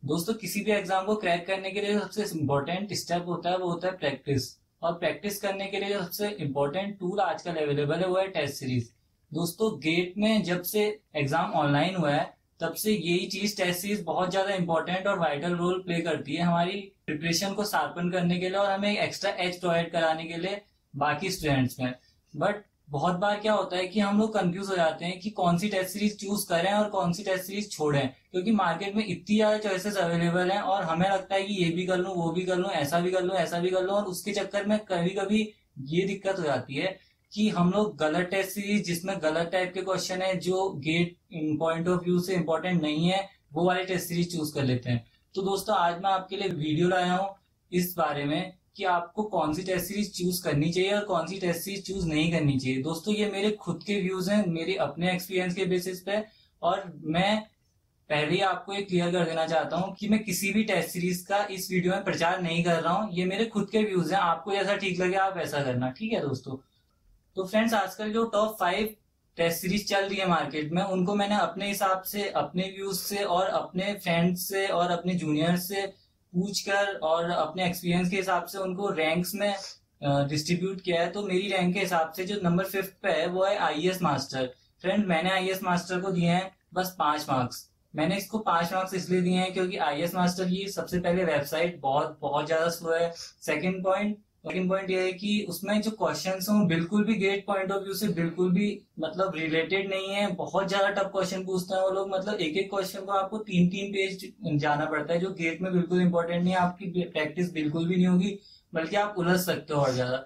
दोस्तों किसी भी एग्जाम को क्रैक करने के लिए सबसे इम्पोर्टेंट स्टेप होता है वो होता है प्रैक्टिस। और प्रैक्टिस करने के लिए जो सबसे इम्पोर्टेंट टूल आजकल अवेलेबल है वो है टेस्ट सीरीज। दोस्तों गेट में जब से एग्जाम ऑनलाइन हुआ है तब से यही चीज टेस्ट सीरीज बहुत ज्यादा इंपॉर्टेंट और वाइटल रोल प्ले करती है हमारी प्रिपरेशन को शार्पन करने के लिए और हमें एक्स्ट्रा एज प्रोवाइड कराने के लिए बाकी स्टूडेंट्स में। बट बहुत बार क्या होता है कि हम लोग कंफ्यूज हो जाते हैं कि कौन सी टेस्ट सीरीज चूज करें और कौन सी टेस्ट सीरीज छोड़ें, क्योंकि मार्केट में इतनी ज्यादा चॉइसेस अवेलेबल हैं और हमें लगता है कि ये भी कर लूं वो भी कर लूं ऐसा भी कर लूं ऐसा भी कर लूं, और उसके चक्कर में कभी कभी ये दिक्कत हो जाती है कि हम लोग गलत टेस्ट सीरीज जिसमें गलत टाइप के क्वेश्चन है जो गेट पॉइंट ऑफ व्यू से इंपॉर्टेंट नहीं है वो वाली टेस्ट सीरीज चूज कर लेते हैं। तो दोस्तों आज मैं आपके लिए वीडियो लाया हूँ इस बारे में कि आपको कौन सी टेस्ट सीरीज चूज करनी चाहिए और कौन सी टेस्ट सीरीज चूज नहीं करनी चाहिए। दोस्तों ये मेरे खुद के व्यूज हैं, मेरे अपने एक्सपीरियंस के बेसिस पे, और मैं पहले ही आपको ये क्लियर कर देना चाहता हूँ कि मैं किसी भी टेस्ट सीरीज का इस वीडियो में प्रचार नहीं कर रहा हूँ। ये मेरे खुद के व्यूज हैं, आपको जैसा ठीक लगे आप वैसा करना, ठीक है दोस्तों। तो फ्रेंड्स आजकल जो टॉप 5 टेस्ट सीरीज चल रही है मार्केट में उनको मैंने अपने हिसाब से अपने व्यूज से और अपने फ्रेंड्स से और अपने जूनियर्स से पूछकर और अपने एक्सपीरियंस के हिसाब से उनको रैंक्स में डिस्ट्रीब्यूट किया है। तो मेरी रैंक के हिसाब से जो नंबर 5 पे है वो है आईएएस मास्टर। फ्रेंड मैंने आईएएस मास्टर को दिए हैं बस 5 मार्क्स। मैंने इसको 5 मार्क्स इसलिए दिए हैं क्योंकि आईएएस मास्टर की सबसे पहले वेबसाइट बहुत बहुत ज्यादा स्लो है। सेकंड पॉइंट ये है कि उसमें जो क्वेश्चंस हैं वो बिल्कुल भी गेट पॉइंट ऑफ व्यू से बिल्कुल भी मतलब रिलेटेड नहीं है। बहुत ज्यादा टफ क्वेश्चन पूछते हैं वो लोग, मतलब एक एक क्वेश्चन को आपको 3-3 पेज जाना पड़ता है जो गेट में बिल्कुल इंपॉर्टेंट नहीं है। आपकी प्रैक्टिस बिल्कुल भी नहीं होगी बल्कि आप उलझ सकते हो और ज्यादा।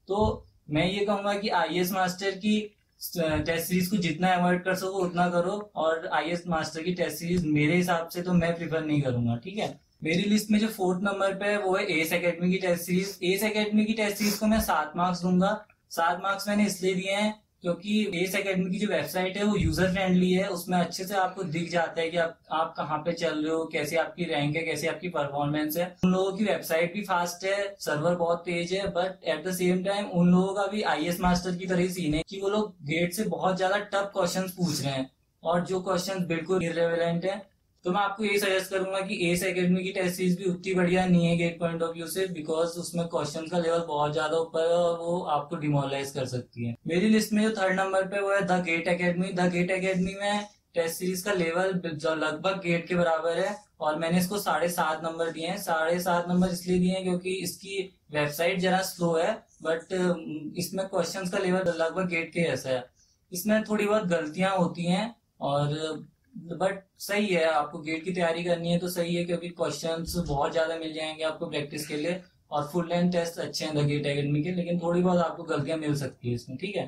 तो मैं ये कहूंगा कि आईएएस मास्टर की टेस्ट सीरीज को जितना अवॉइड कर सको उतना करो, और आईएएस मास्टर की टेस्ट सीरीज मेरे हिसाब से तो मैं प्रिफर नहीं करूंगा, ठीक है। मेरी लिस्ट में जो 4th नंबर पे है वो है एस एकेडमी की टेस्ट सीरीज। एस एकेडमी की टेस्ट सीरीज को मैं 7 मार्क्स दूंगा। 7 मार्क्स मैंने इसलिए दिए हैं क्योंकि एस एकेडमी की जो वेबसाइट है वो यूजर फ्रेंडली है। उसमें अच्छे से आपको दिख जाता है कि आप कहाँ पे चल रहे हो, कैसे आपकी रैंक है, कैसे आपकी परफॉर्मेंस है। उन लोगों की वेबसाइट भी फास्ट है, सर्वर बहुत तेज है, but at the same time उन लोगों का भी आईएएस मास्टर की तरह ही सीन है कि वो लोग गेट से बहुत ज्यादा टफ क्वेश्चन पूछ रहे हैं और जो क्वेश्चन बिल्कुल इररिलेवेंट है। तो मैं आपको यही सजेस्ट करूंगा कि एस एकेडमी की टेस्ट सीरीज भी उतनी बढ़िया नहीं है गेट पॉइंट ऑफ व्यू से, बिकॉज उसमें क्वेश्चन का लेवल बहुत ज्यादा ऊपर है और वो आपको डिमोरलाइज कर सकती है। मेरी लिस्ट में जो 3rd नंबर पे वो है the GATE academy. The GATE academy में टेस्ट सीरीज का लेवल जो लगभग गेट के बराबर है और मैंने इसको 7.5 नंबर दिए हैं। 7.5 नंबर इसलिए दिए हैं क्योंकि इसकी वेबसाइट जरा स्लो है, बट इसमें क्वेश्चन का लेवल लगभग गेट के जैसा है। इसमें थोड़ी बहुत गलतियां होती हैं और बट सही है, आपको गेट की तैयारी करनी है तो सही है क्योंकि क्वेश्चंस बहुत ज्यादा मिल जाएंगे आपको प्रैक्टिस के लिए और फुल लेंथ टेस्ट अच्छे हैं द गेट एकेडमी के, लेकिन थोड़ी बहुत आपको गलतियां मिल सकती है इसमें, ठीक है।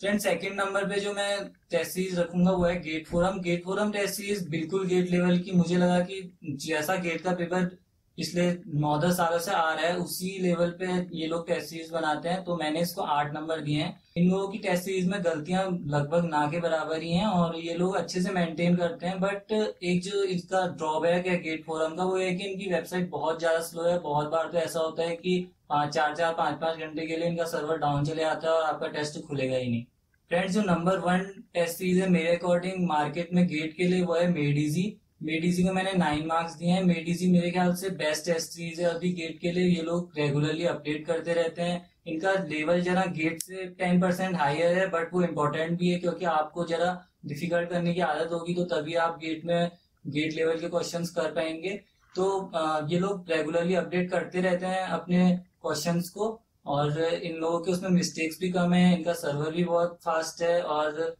फ्रेंड 2nd नंबर पे जो मैं टेस्ट सीरीज रखूंगा वो है GATE forum. GATE forum test series बिल्कुल गेट लेवल की, मुझे लगा कि जैसा गेट का पेपर पिछले 9-10 सालों से आ रहा है उसी लेवल पे ये लोग टेस्ट सीरीज बनाते हैं, तो मैंने इसको 8 नंबर दिए हैं। इन लोगों की टेस्ट सीरीज में गलतियां लगभग ना के बराबर ही हैं और ये लोग अच्छे से मेंटेन करते हैं। बट एक जो इसका ड्रॉबैक है गेट फोरम का वो है कि इनकी वेबसाइट बहुत ज्यादा स्लो है। बहुत बार तो ऐसा होता है कि 5-5 घंटे के लिए इनका सर्वर डाउन चले आता है और आपका टेस्ट खुलेगा ही नहीं। फ्रेंड्स जो नंबर 1 टेस्ट सीरीज है मेरे अकॉर्डिंग मार्केट में गेट के लिए वो है मेडिजी। मेडिजी को मैंने 9 मार्क्स दिए हैं। मेडिजी मेरे ख्याल से बेस्ट टेस्ट सीरीज है अभी गेट के लिए। ये लोग रेगुलरली अपडेट करते रहते हैं। इनका लेवल जरा गेट से 10% हायर है, बट वो इम्पोर्टेंट भी है क्योंकि आपको जरा डिफिकल्ट करने की आदत होगी तो तभी आप गेट लेवल के क्वेश्चंस कर पाएंगे। तो ये लोग रेगुलरली अपडेट करते रहते हैं अपने क्वेश्चंस को और इन लोगों के उसमें मिस्टेक्स भी कम है, इनका सर्वर भी बहुत फास्ट है और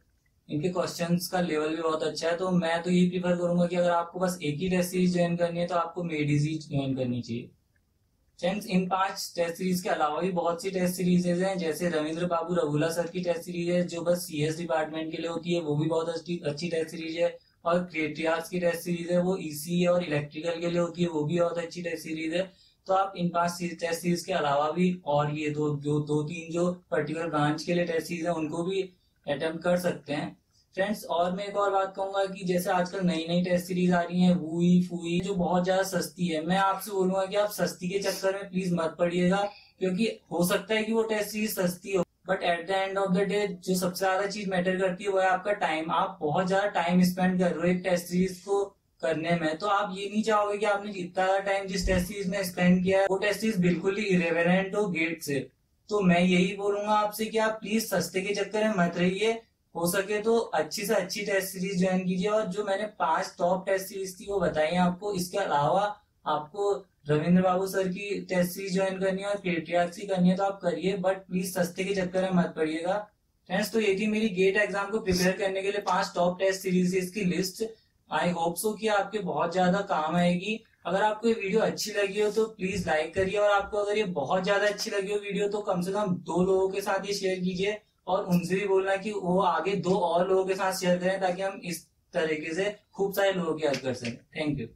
इनके क्वेश्चंस का लेवल भी बहुत अच्छा है। तो मैं तो यही प्रीफर करूंगा कि अगर आपको बस एक ही टेस्ट सीरीज ज्वाइन करनी है तो आपको मेडिजी ज्वाइन करनी चाहिए। फ्रेंड्स इन 5 टेस्ट सीरीज के अलावा भी बहुत सी टेस्ट सीरीजेज हैं, जैसे रविंद्र बाबू रघुला सर की टेस्ट सीरीज है जो बस सीएस डिपार्टमेंट के लिए होती है, वो भी बहुत अच्छी टेस्ट सीरीज है। और क्रिएटियार्स की टेस्ट सीरीज है वो ईसी और इलेक्ट्रिकल के लिए होती है, वो भी बहुत अच्छी टेस्ट सीरीज है। तो आप इन 5 टेस्ट सीरीज के अलावा भी और ये दो तीन जो पर्टिकुलर ब्रांच के लिए टेस्ट सीरीज है उनको भी अटेम्प्ट कर सकते हैं। फ्रेंड्स और मैं एक और बात कहूंगा कि जैसे आजकल नई नई टेस्ट सीरीज आ रही हैं वूई फूई जो बहुत ज्यादा सस्ती है, मैं आपसे बोलूंगा कि आप सस्ती के चक्कर में प्लीज मत पड़िएगा, क्योंकि हो सकता है कि वो टेस्ट सीरीज सस्ती हो but at the end of the day जो सबसे ज्यादा चीज मैटर करती है वो है आपका टाइम। आप बहुत ज्यादा टाइम स्पेंड कर रहे हो एक टेस्ट सीरीज को करने में, तो आप ये नहीं चाहोगे कि आपने इतना टाइम जिस टेस्ट सीरीज में स्पेंड किया है वो टेस्ट सीरीज बिल्कुल ही इरेवेलेंट हो गेट से। तो मैं यही बोलूंगा आपसे कि आप प्लीज सस्ते के चक्कर में मत रहिए। हो सके तो अच्छी से अच्छी टेस्ट सीरीज ज्वाइन कीजिए, और जो मैंने 5 टॉप टेस्ट सीरीज थी वो बताई हैं आपको। इसके अलावा आपको रविंद्र बाबू सर की टेस्ट सीरीज ज्वाइन करनी है और पेट्रियाट्स की करनी है तो आप करिए, बट प्लीज सस्ते के चक्कर में मत पड़िएगा। फ्रेंड्स, तो ये थी मेरी गेट एग्जाम को प्रिपेयर करने के लिए 5 टॉप टेस्ट सीरीज की लिस्ट। आई होप सो कि आपके बहुत ज्यादा काम आएगी। अगर आपको ये वीडियो अच्छी लगी हो तो प्लीज लाइक करिए, और आपको अगर ये बहुत ज्यादा अच्छी लगी हो वीडियो तो कम से कम 2 लोगों के साथ ये शेयर कीजिए, और उनसे भी बोलना कि वो आगे 2 और लोगों के साथ शेयर करें ताकि हम इस तरीके से खूब सारे लोगों की हेल्प कर सकें। Thank you.